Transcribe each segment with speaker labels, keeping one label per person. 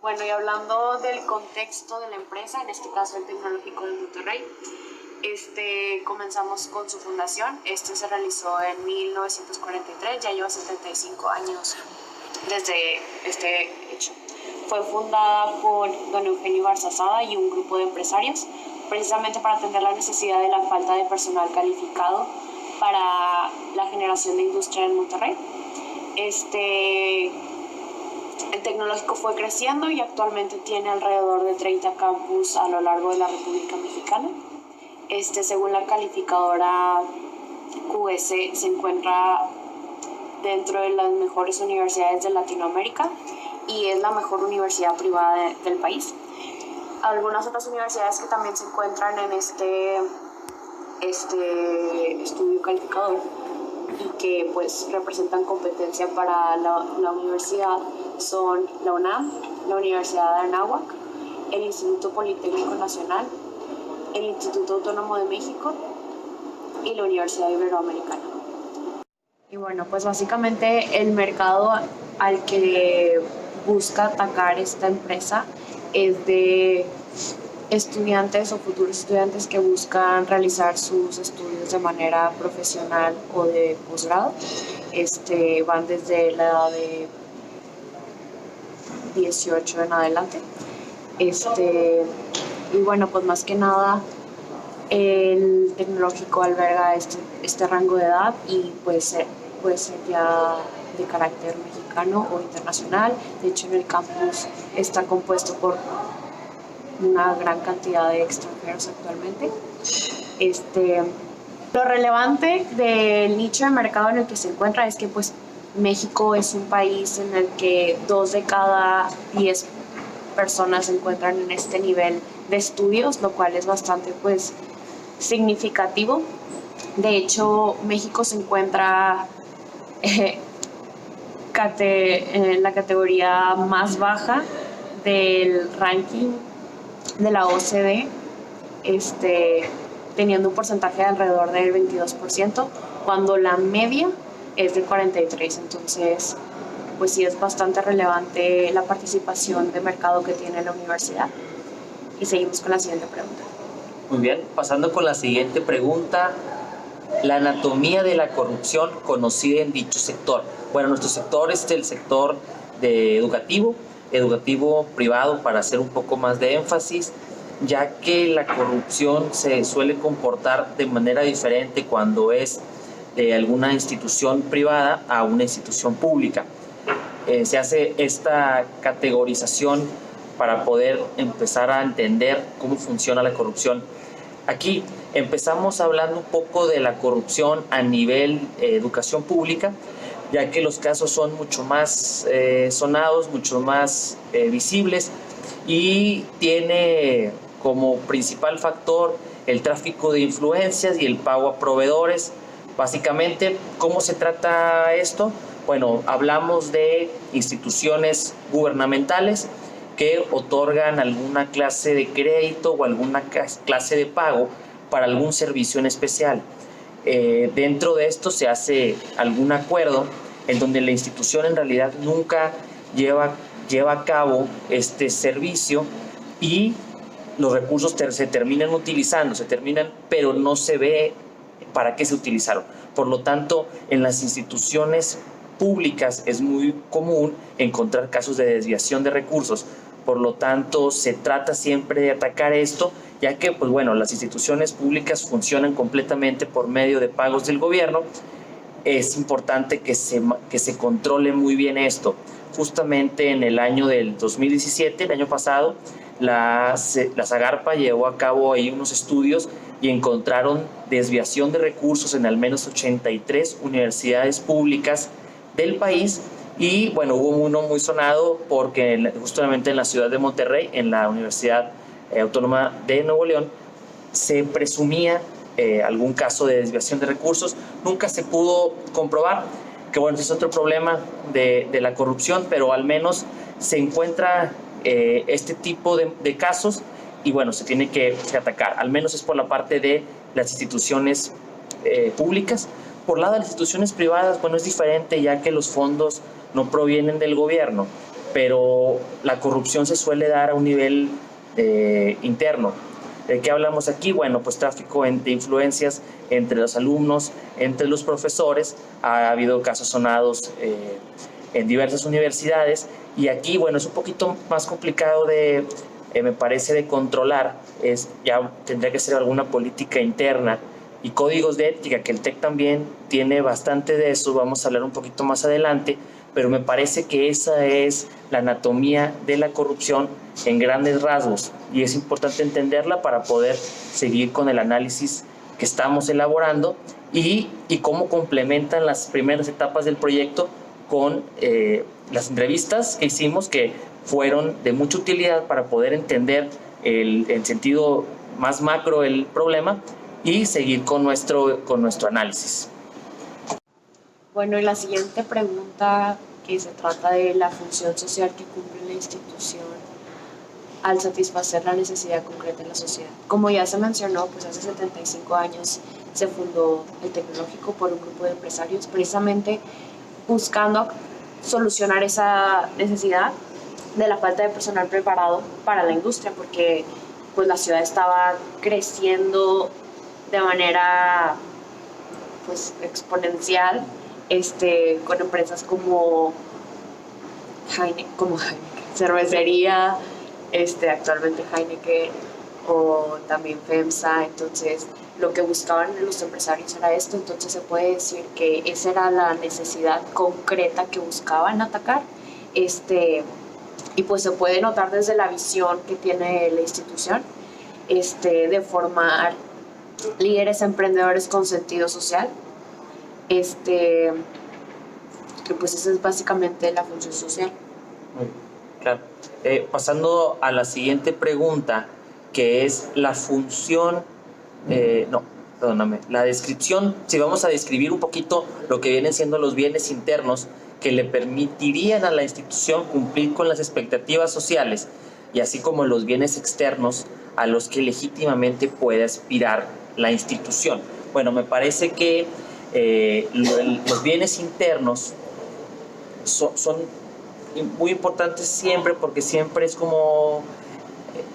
Speaker 1: Bueno, y hablando del contexto de la empresa, en este caso el Tecnológico de Monterrey, comenzamos con su fundación. Se realizó en 1943, ya lleva 75 años desde este hecho. Fue fundada por don Eugenio Garzazada y un grupo de empresarios, precisamente para atender la necesidad de la falta de personal calificado para la generación de industria en Monterrey. El tecnológico fue creciendo y actualmente tiene alrededor de 30 campus a lo largo de la República Mexicana. Según la calificadora QS, se encuentra dentro de las mejores universidades de Latinoamérica y es la mejor universidad privada del país. Algunas otras universidades que también se encuentran en este estudio calificador y que pues representan competencia para la universidad son la UNAM, la Universidad de Anáhuac, el Instituto Politécnico Nacional, el Instituto Autónomo de México y la Universidad Iberoamericana. Y bueno, pues básicamente el mercado al que busca atacar esta empresa es de estudiantes o futuros estudiantes que buscan realizar sus estudios de manera profesional o de posgrado. Van desde la edad de 18 en adelante. Y bueno, pues más que nada el tecnológico alberga este rango de edad y puede ser ya de carácter mexicano o internacional. De hecho, en el campus está compuesto por una gran cantidad de extranjeros actualmente. Lo relevante del nicho de mercado en el que se encuentra es que pues México es un país en el que 2 de cada 10 personas se encuentran en este nivel de estudios, lo cual es bastante pues significativo. De hecho, México se encuentra en la categoría más baja del ranking de la OCDE, teniendo un porcentaje de alrededor del 22%, cuando la media es de 43%. Entonces, pues sí es bastante relevante la participación de mercado que tiene la universidad. Y seguimos con la siguiente pregunta.
Speaker 2: Muy bien, pasando con la siguiente pregunta. La anatomía de la corrupción conocida en dicho sector. Bueno, nuestro sector es el sector educativo privado, para hacer un poco más de énfasis, ya que la corrupción se suele comportar de manera diferente cuando es de alguna institución privada a una institución pública. Se hace esta categorización para poder empezar a entender cómo funciona la corrupción. Aquí empezamos hablando un poco de la corrupción a nivel educación pública, ya que los casos son mucho más sonados, mucho más visibles, y tiene como principal factor el tráfico de influencias y el pago a proveedores. Básicamente, ¿cómo se trata esto? Bueno, hablamos de instituciones gubernamentales que otorgan alguna clase de crédito o alguna clase de pago para algún servicio en especial. Dentro de esto se hace algún acuerdo en donde la institución en realidad nunca lleva a cabo este servicio y los recursos se terminan utilizando, pero no se ve para qué se utilizaron. Por lo tanto, en las instituciones públicas es muy común encontrar casos de desviación de recursos. Por lo tanto, se trata siempre de atacar esto, ya que pues bueno, las instituciones públicas funcionan completamente por medio de pagos del gobierno. Es importante que se controle muy bien esto. Justamente en el año del 2017, el año pasado, la Zagarpa llevó a cabo ahí unos estudios y encontraron desviación de recursos en al menos 83 universidades públicas del país. Y bueno, hubo uno muy sonado porque justamente en la ciudad de Monterrey, en la Universidad Autónoma de Nuevo León, se presumía algún caso de desviación de recursos. Nunca se pudo comprobar, que bueno, es otro problema de la corrupción, pero al menos se encuentra este tipo de casos y bueno, se tiene que atacar. Al menos es por la parte de las instituciones públicas. Por lado de las instituciones privadas, bueno, es diferente, ya que los fondos no provienen del gobierno, pero la corrupción se suele dar a un nivel interno. ¿De qué hablamos aquí? Bueno, pues tráfico de influencias entre los alumnos, entre los profesores. Ha habido casos sonados en diversas universidades, y aquí, bueno, es un poquito más complicado me parece, de controlar. Ya tendría que ser alguna política interna y códigos de ética, que el TEC también tiene bastante de eso, vamos a hablar un poquito más adelante, pero me parece que esa es la anatomía de la corrupción en grandes rasgos, y es importante entenderla para poder seguir con el análisis que estamos elaborando y cómo complementan las primeras etapas del proyecto con las entrevistas que hicimos, que fueron de mucha utilidad para poder entender en sentido más macro el problema y seguir con nuestro análisis.
Speaker 1: Bueno, y la siguiente pregunta, que se trata de la función social que cumple la institución al satisfacer la necesidad concreta en la sociedad. Como ya se mencionó, pues hace 75 años se fundó el Tecnológico por un grupo de empresarios, precisamente buscando solucionar esa necesidad de la falta de personal preparado para la industria, porque pues la ciudad estaba creciendo de manera pues exponencial, con empresas como Heineken, cervecería, actualmente Heineken, o también FEMSA. Entonces lo que buscaban los empresarios era esto. Entonces se puede decir que esa era la necesidad concreta que buscaban atacar, y pues se puede notar desde la visión que tiene la institución, de formar líderes emprendedores con sentido social, que pues esa es básicamente la función social.
Speaker 2: Claro. Pasando a la siguiente pregunta, que es la función, la descripción. Si vamos a describir un poquito lo que vienen siendo los bienes internos que le permitirían a la institución cumplir con las expectativas sociales, y así como los bienes externos a los que legítimamente puede aspirar la institución. Bueno, me parece que los bienes internos son muy importantes siempre, porque siempre es como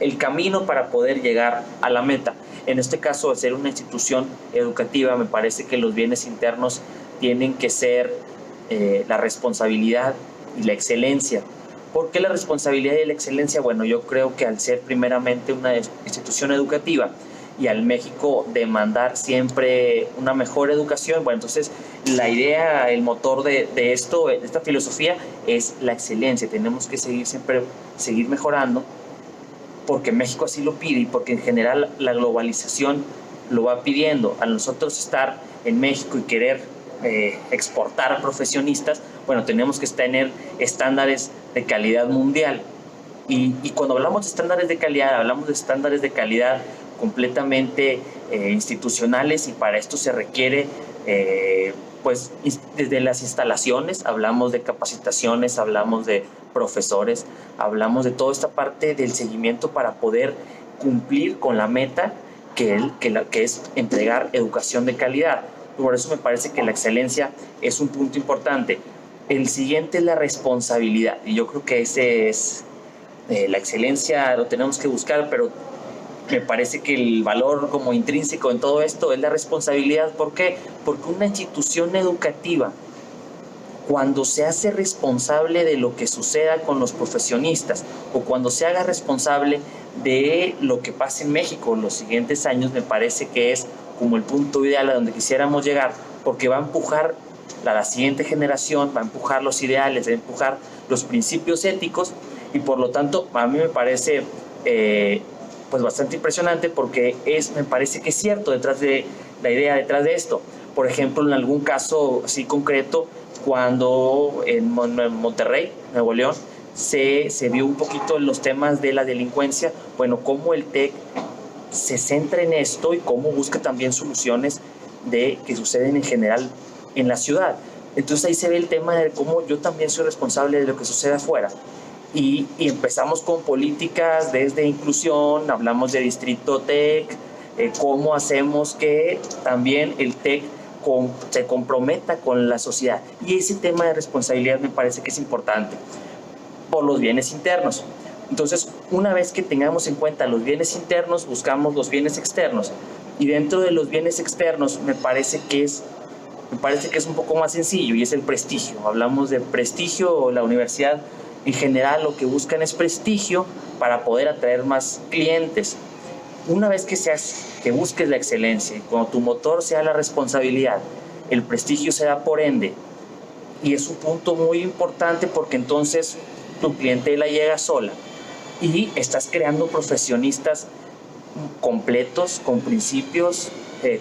Speaker 2: el camino para poder llegar a la meta. En este caso, al ser una institución educativa, me parece que los bienes internos tienen que ser la responsabilidad y la excelencia. ¿Por qué la responsabilidad y la excelencia? Bueno, yo creo que al ser primeramente una institución educativa y al México demandar siempre una mejor educación, bueno, entonces la idea, el motor de esta filosofía es la excelencia. Tenemos que seguir mejorando, porque México así lo pide y porque en general la globalización lo va pidiendo. A nosotros estar en México y querer exportar profesionistas, bueno, tenemos que tener estándares de calidad mundial. Y cuando hablamos de estándares de calidad, hablamos de estándares de calidad completamente institucionales, y para esto se requiere pues desde las instalaciones, hablamos de capacitaciones, hablamos de profesores, hablamos de toda esta parte del seguimiento para poder cumplir con la meta que es entregar educación de calidad. Por eso me parece que la excelencia es un punto importante. El siguiente es la responsabilidad, y yo creo que ese es la excelencia, lo tenemos que buscar, pero me parece que el valor como intrínseco en todo esto es la responsabilidad. ¿Por qué? Porque una institución educativa, cuando se hace responsable de lo que suceda con los profesionistas, o cuando se haga responsable de lo que pase en México en los siguientes años, me parece que es como el punto ideal a donde quisiéramos llegar, porque va a empujar a la siguiente generación, va a empujar los ideales, va a empujar los principios éticos, y por lo tanto a mí me parece pues bastante impresionante, porque me parece que es cierto detrás de la idea detrás de esto. Por ejemplo, en algún caso así concreto, cuando en Monterrey, Nuevo León, se vio un poquito en los temas de la delincuencia, bueno, cómo el TEC se centra en esto y cómo busca también soluciones que suceden en general en la ciudad. Entonces ahí se ve el tema de cómo yo también soy responsable de lo que sucede afuera. Y empezamos con políticas desde inclusión, hablamos de distrito TEC, cómo hacemos que también el TEC se comprometa con la sociedad. Y ese tema de responsabilidad me parece que es importante. por los bienes internos. Entonces, una vez que tengamos en cuenta los bienes internos, buscamos los bienes externos. Y dentro de los bienes externos me parece que es un poco más sencillo, y es el prestigio. Hablamos de prestigio, la universidad en general lo que buscan es prestigio para poder atraer más clientes. Una vez que busques la excelencia y cuando tu motor sea la responsabilidad, el prestigio se da por ende. Y es un punto muy importante porque entonces tu clientela llega sola y estás creando profesionistas completos, con principios,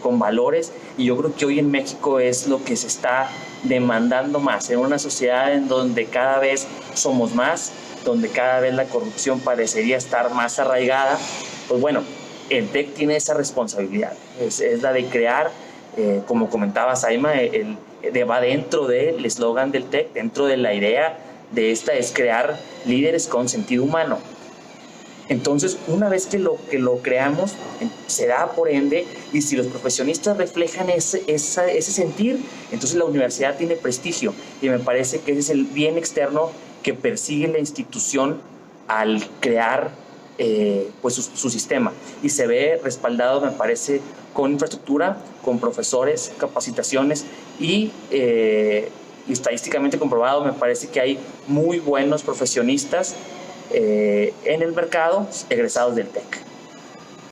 Speaker 2: con valores, y yo creo que hoy en México es lo que se está demandando más, en una sociedad en donde cada vez somos más, donde cada vez la corrupción parecería estar más arraigada. Pues bueno, el TEC tiene esa responsabilidad, es la de crear, como comentaba Saima, va dentro del eslogan del TEC, dentro de la idea de esta es crear líderes con sentido humano. Entonces, una vez que lo creamos, se da por ende, y si los profesionistas reflejan ese sentir, entonces la universidad tiene prestigio, y me parece que ese es el bien externo que persigue la institución al crear pues su sistema, y se ve respaldado, me parece, con infraestructura, con profesores, capacitaciones y estadísticamente comprobado, me parece que hay muy buenos profesionistas en el mercado egresados del TEC.